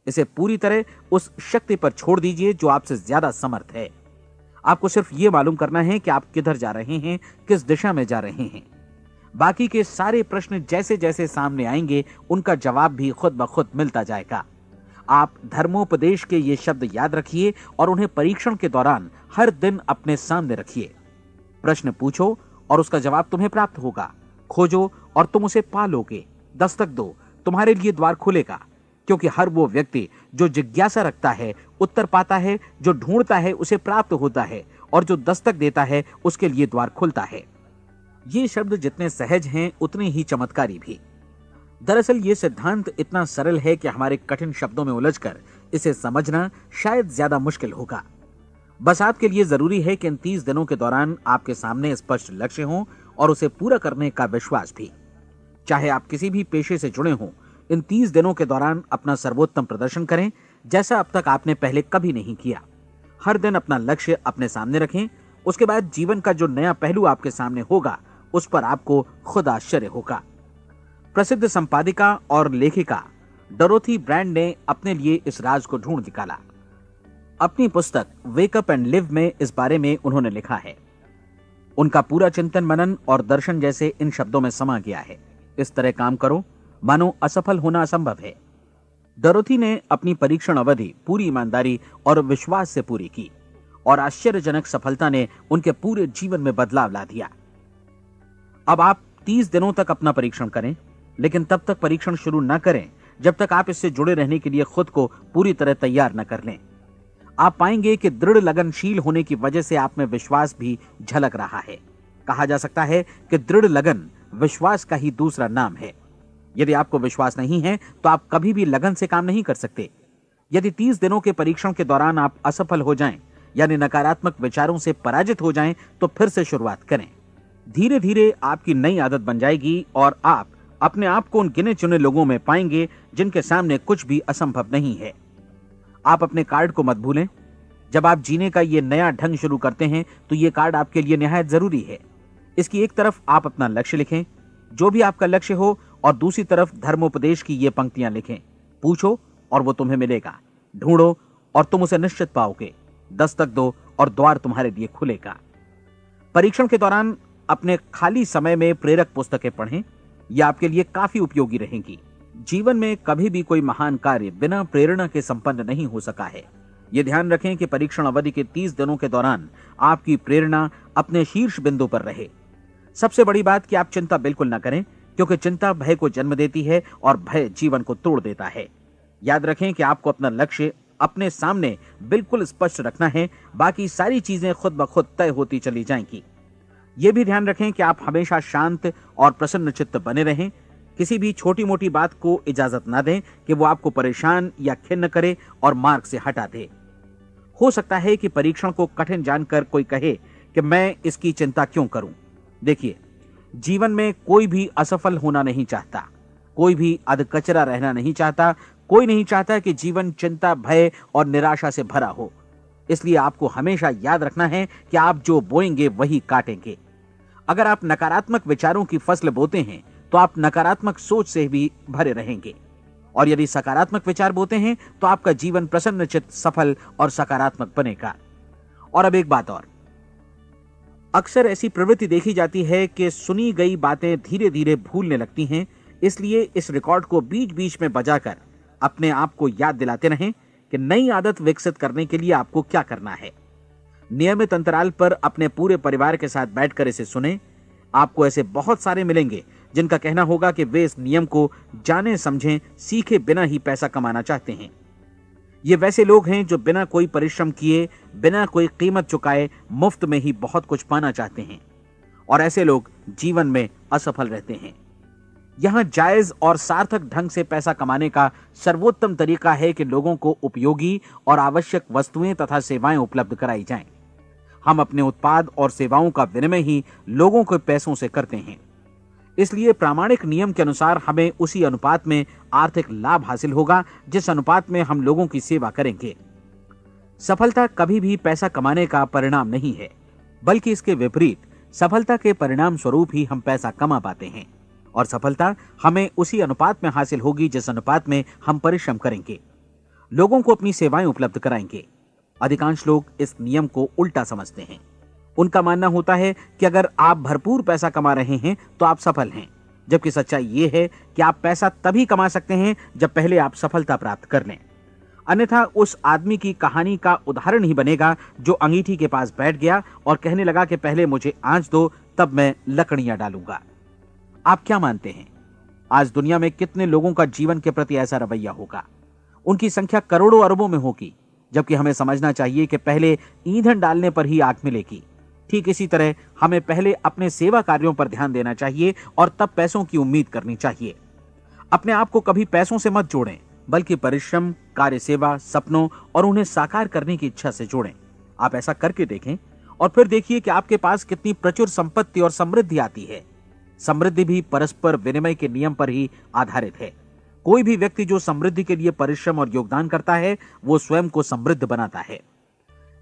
इसे पूरी तरह उस शक्ति पर छोड़ दीजिए जो आपसे ज्यादा समर्थ है। आपको सिर्फ ये मालूम करना है कि आप किधर जा रहे हैं, किस दिशा में जा रहे हैं। बाकी के सारे प्रश्न जैसे जैसे सामने आएंगे उनका जवाब भी खुद ब खुद मिलता जाएगा। आप धर्मोपदेश के ये शब्द याद रखिए और उन्हें परीक्षण के दौरान हर दिन अपने सामने रखिए। प्रश्न पूछो और उसका जवाब तुम्हें प्राप्त होगा। खोजो और तुम उसे पा लोगे। दस्तक दो, तुम्हारे लिए द्वार खुलेगा, क्योंकि हर वो व्यक्ति जो जिज्ञासा रखता है उत्तर पाता है, जो ढूंढता है उसे प्राप्त होता है, और जो दस्तक देता है उसके लिए द्वार खुलता है। ये शब्द जितने सहज हैं उतने ही चमत्कारी भी। दरअसल ये सिद्धांत इतना सरल है कि हमारे कठिन शब्दों में उलझकर इसे समझना शायद ज्यादा मुश्किल होगा। बस आपके लिए जरूरी है कि इन 30 दिनों के दौरान आपके सामने स्पष्ट लक्ष्य हो और उसे पूरा करने का विश्वास भी। चाहे आप किसी भी पेशे से जुड़े हों, इन 30 दिनों के दौरान अपना सर्वोत्तम प्रदर्शन करें, जैसा अब तक आपने पहले कभी नहीं किया। हर दिन अपना लक्ष्य अपने सामने रखें। उसके बाद जीवन का जो नया पहलू आपके सामने होगा उस पर आपको खुद आश्चर्य होगा। प्रसिद्ध संपादिका और लेखिका डोरोथी ब्रैंड ने अपने लिए इस राज को ढूंढ निकाला। अपनी पुस्तक वेक अप एंड लिव में इस बारे में उन्होंने लिखा है। उनका पूरा चिंतन मनन और दर्शन जैसे इन शब्दों में समा गया है। इस तरह काम करो मानो असफल होना असंभव है। डोरोथी ने अपनी परीक्षण अवधि पूरी ईमानदारी और विश्वास से पूरी की और आश्चर्यजनक सफलता ने उनके पूरे जीवन में बदलाव ला दिया। अब आप 30 दिनों तक अपना परीक्षण करें, लेकिन तब तक परीक्षण शुरू न करें जब तक आप इससे जुड़े रहने के लिए खुद को पूरी तरह तैयार न कर लें। आप पाएंगे कि दृढ़ लगनशील होने की वजह से आप में विश्वास भी झलक रहा है। कहा जा सकता है कि दृढ़ लगन विश्वास का ही दूसरा नाम है। यदि आपको विश्वास नहीं है तो आप कभी भी लगन से काम नहीं कर सकते। यदि 30 दिनों के परीक्षण के दौरान आप असफल हो जाएं, यानी नकारात्मक विचारों से पराजित हो जाएं, तो फिर से शुरुआत करें। धीरे धीरे आपकी नई आदत बन जाएगी और आप अपने आप को उन गिने चुने लोगों में पाएंगे जिनके सामने कुछ भी असंभव नहीं है। आप अपने कार्ड को मत भूलें। जब आप जीने का ये नया ढंग शुरू करते हैं तो ये कार्ड आपके लिए निहायत जरूरी है। इसकी एक तरफ आप अपना लक्ष्य लिखें, जो भी आपका लक्ष्य हो, और दूसरी तरफ धर्मोपदेश की ये पंक्तियां लिखें। पूछो और वो तुम्हें मिलेगा, ढूंढो और तुम उसे निश्चित पाओगे, दस्तक दो और द्वार तुम्हारे लिए खुलेगा। परीक्षण के दौरान अपने खाली समय में प्रेरक पुस्तकें पढ़ें। यह आपके लिए काफी उपयोगी रहेंगी। जीवन में कभी भी कोई महान कार्य बिना प्रेरणा के संपन्न नहीं हो सका है। यह ध्यान रखें कि परीक्षण अवधि के 30 दिनों के दौरान आपकी प्रेरणा अपने शीर्ष बिंदु पर रहे। सबसे बड़ी बात कि आप चिंता बिल्कुल न करें, क्योंकि चिंता भय को जन्म देती है और भय जीवन को तोड़ देता है। याद रखें कि आपको अपना लक्ष्य अपने सामने बिल्कुल स्पष्ट रखना है, बाकी सारी चीजें खुद ब खुद तय होती चली जाएंगी। यह भी ध्यान रखें कि आप हमेशा शांत और प्रसन्न चित्त बने रहें। किसी भी छोटी मोटी बात को इजाजत ना दें कि वो आपको परेशान या खिन्न करे और मार्ग से हटा दे। हो सकता है कि परीक्षण को कठिन जानकर कोई कहे कि मैं इसकी चिंता क्यों करूं। देखिए, जीवन में कोई भी असफल होना नहीं चाहता, कोई भी अधकचरा रहना नहीं चाहता, कोई नहीं चाहता कि जीवन चिंता, भय और निराशा से भरा हो। इसलिए आपको हमेशा याद रखना है कि आप जो बोएंगे वही काटेंगे। अगर आप नकारात्मक विचारों की फसल बोते हैं तो आप नकारात्मक सोच से भी भरे रहेंगे, और यदि सकारात्मक विचार बोते हैं तो आपका जीवन प्रसन्नचित्त, सफल और सकारात्मक बनेगा। और अब एक बात और, अक्सर ऐसी प्रवृत्ति देखी जाती है कि सुनी गई बातें धीरे धीरे भूलने लगती हैं। इसलिए इस रिकॉर्ड को बीच बीच में बजाकर अपने आप को याद दिलाते रहें कि नई आदत विकसित करने के लिए आपको क्या करना है। नियमित अंतराल पर अपने पूरे परिवार के साथ बैठकर इसे सुनें। आपको ऐसे बहुत सारे मिलेंगे जिनका कहना होगा कि वे इस नियम को जाने समझें सीखे बिना ही पैसा कमाना चाहते हैं। ये वैसे लोग हैं जो बिना कोई परिश्रम किए, बिना कोई कीमत चुकाए मुफ्त में ही बहुत कुछ पाना चाहते हैं, और ऐसे लोग जीवन में असफल रहते हैं। यहां जायज और सार्थक ढंग से पैसा कमाने का सर्वोत्तम तरीका है कि लोगों को उपयोगी और आवश्यक वस्तुएं तथा सेवाएं उपलब्ध कराई जाएं। हम अपने उत्पाद और सेवाओं का विनिमय ही लोगों के पैसों से करते हैं। इसलिए प्रामाणिक नियम के अनुसार हमें उसी अनुपात में आर्थिक लाभ हासिल होगा जिस अनुपात में हम लोगों की सेवा करेंगे। सफलता कभी भी पैसा कमाने का परिणाम नहीं है, बल्कि इसके विपरीत सफलता के परिणाम स्वरूप ही हम पैसा कमा पाते हैं, और सफलता हमें उसी अनुपात में हासिल होगी जिस अनुपात में हम परिश्रम करेंगे, लोगों को अपनी सेवाएं उपलब्ध कराएंगे। अधिकांश लोग इस नियम को उल्टा समझते हैं। उनका मानना होता है कि अगर आप भरपूर पैसा कमा रहे हैं तो आप सफल हैं, जबकि सच्चाई ये है कि आप पैसा तभी कमा सकते हैं जब पहले आप सफलता प्राप्त कर लें। अन्यथा उस आदमी की कहानी का उदाहरण ही बनेगा जो अंगीठी के पास बैठ गया और कहने लगा कि पहले मुझे आंच दो, तब मैं लकड़ियां डालूंगा। आप क्या मानते हैं, आज दुनिया में कितने लोगों का जीवन के प्रति ऐसा रवैया होगा? उनकी संख्या करोड़ों अरबों में होगी, जबकि हमें समझना चाहिए कि पहले ईंधन डालने पर ही आग मिलेगी। ठीक इसी तरह हमें पहले अपने सेवा कार्यों पर ध्यान देना चाहिए और तब पैसों की उम्मीद करनी चाहिए। अपने आप को कभी पैसों से मत जोड़ें, बल्कि परिश्रम, कार्य सेवा, सपनों और उन्हें साकार करने की इच्छा से जोड़ें। आप ऐसा करके देखें और फिर देखिए कि आपके पास कितनी प्रचुर संपत्ति और समृद्धि आती है। समृद्धि भी परस्पर विनिमय के नियम पर ही आधारित है। कोई भी व्यक्ति जो समृद्धि के लिए परिश्रम और योगदान करता है, वो स्वयं को समृद्ध बनाता है।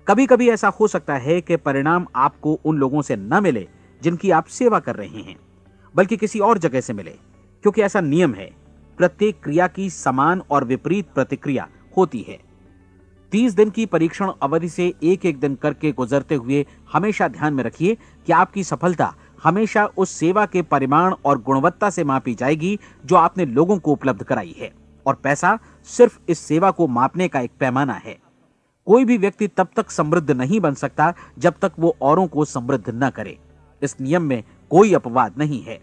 कभी कभी ऐसा हो सकता है कि परिणाम आपको उन लोगों से न मिले जिनकी आप सेवा कर रहे हैं, बल्कि किसी और जगह से मिले, क्योंकि ऐसा नियम है, प्रत्येक क्रिया की समान और विपरीत प्रतिक्रिया होती है। 30 दिन की परीक्षण अवधि से एक एक दिन करके गुजरते हुए हमेशा ध्यान में रखिए कि आपकी सफलता हमेशा उस सेवा के परिमाण और गुणवत्ता से मापी जाएगी जो आपने लोगों को उपलब्ध कराई है, और पैसा सिर्फ इस सेवा को मापने का एक पैमाना है। कोई भी व्यक्ति तब तक समृद्ध नहीं बन सकता जब तक वो औरों को समृद्ध न करे। इस नियम में कोई अपवाद नहीं है।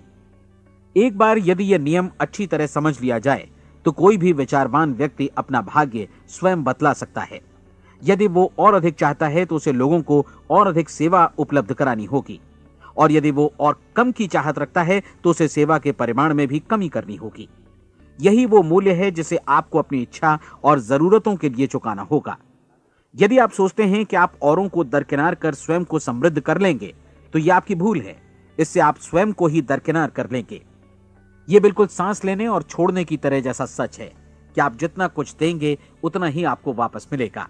एक बार यदि यह नियम अच्छी तरह समझ लिया जाए तो कोई भी विचारवान व्यक्ति अपना भाग्य स्वयं बतला सकता है। यदि वो और अधिक चाहता है तो उसे लोगों को और अधिक सेवा उपलब्ध करानी होगी, और यदि वो और कम की चाहत रखता है तो उसे सेवा के परिमाण में भी कमी करनी होगी। यही वो मूल्य है जिसे आपको अपनी इच्छा और जरूरतों के लिए चुकाना होगा। यदि आप सोचते हैं कि आप औरों को दरकिनार कर स्वयं को समृद्ध कर लेंगे तो यह आपकी भूल है। इससे आप स्वयं को ही दरकिनार कर लेंगे। यह बिल्कुल सांस लेने और छोड़ने की तरह जैसा सच है कि आप जितना कुछ देंगे उतना ही आपको वापस मिलेगा।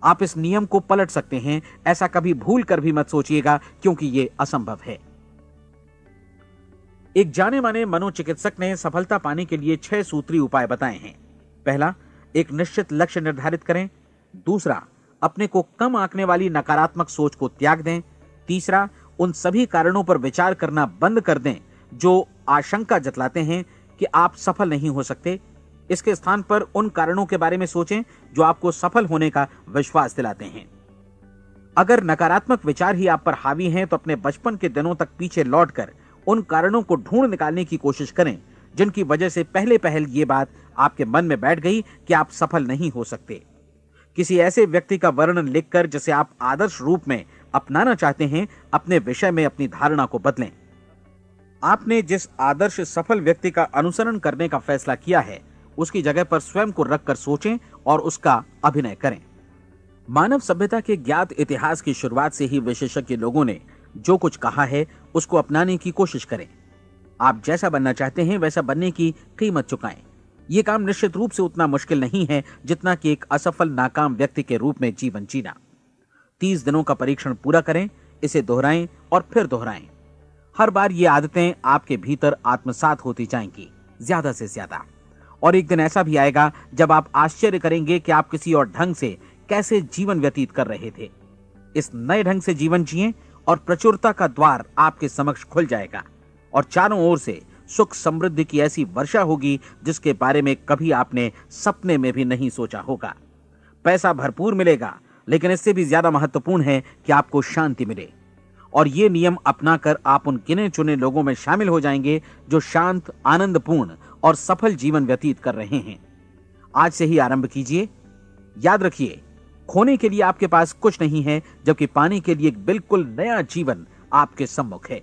आप इस नियम को पलट सकते हैं, ऐसा कभी भूल कर भी मत सोचिएगा, क्योंकि यह असंभव है। एक जाने माने मनोचिकित्सक ने सफलता पाने के लिए 6 सूत्री उपाय बताए हैं। पहला, एक निश्चित लक्ष्य निर्धारित करें। दूसरा, अपने को कम आंकने वाली नकारात्मक सोच को त्याग दें। तीसरा, उन सभी कारणों पर विचार करना बंद कर दें जो आशंका जतलाते हैं कि आप सफल नहीं हो सकते। इसके स्थान पर उन कारणों के बारे में सोचें जो आपको सफल होने का विश्वास दिलाते हैं। अगर नकारात्मक विचार ही आप पर हावी हैं तो अपने बचपन के दिनों तक पीछे लौटकर उन कारणों को ढूंढ निकालने की कोशिश करें जिनकी वजह से पहले पहल ये बात आपके मन में बैठ गई कि आप सफल नहीं हो सकते। किसी ऐसे व्यक्ति का वर्णन लिखकर जिसे आप आदर्श रूप में अपनाना चाहते हैं, अपने विषय में अपनी धारणा को बदलें। आपने जिस आदर्श सफल व्यक्ति का अनुसरण करने का फैसला किया है उसकी जगह पर स्वयं को रखकर सोचें और उसका अभिनय करें। मानव सभ्यता के ज्ञात इतिहास की शुरुआत से ही विशेषज्ञ लोगों ने जो कुछ कहा है उसको अपनाने की कोशिश करें। आप जैसा बनना चाहते हैं वैसा बनने की कीमत चुकाएं। यह काम निश्चित रूप से उतना मुश्किल नहीं है जितना कि एक असफल नाकाम व्यक्ति के रूप में जीवन जीना। 30 दिनों का परीक्षण पूरा करें, इसे दोहराएं और फिर दोहराएं। हर बार ये आदतें आपके भीतर आत्मसात होती जाएंगी, ज्यादा से ज्यादा। और एक दिन ऐसा भी आएगा जब आप आश्चर्य करेंगे कि आप किसी और ढंग से कैसे जीवन व्यतीत कर रहे थे। इस नए ढंग से जीवन जिएं और प्रचुरता का द्वार आपके समक्ष खुल जाएगा और चारों ओर से सुख समृद्धि की ऐसी वर्षा होगी जिसके बारे में कभी आपने सपने में भी नहीं सोचा होगा। पैसा भरपूर मिलेगा, लेकिन इससे भी ज्यादा महत्वपूर्ण है कि आपको शांति मिले। और ये नियम अपनाकर आप उन गिने चुने लोगों में शामिल हो जाएंगे जो शांत, आनंदपूर्ण और सफल जीवन व्यतीत कर रहे हैं। आज से ही आरंभ कीजिए। याद रखिए, खोने के लिए आपके पास कुछ नहीं है, जबकि पाने के लिए एक बिल्कुल नया जीवन आपके सम्मुख है।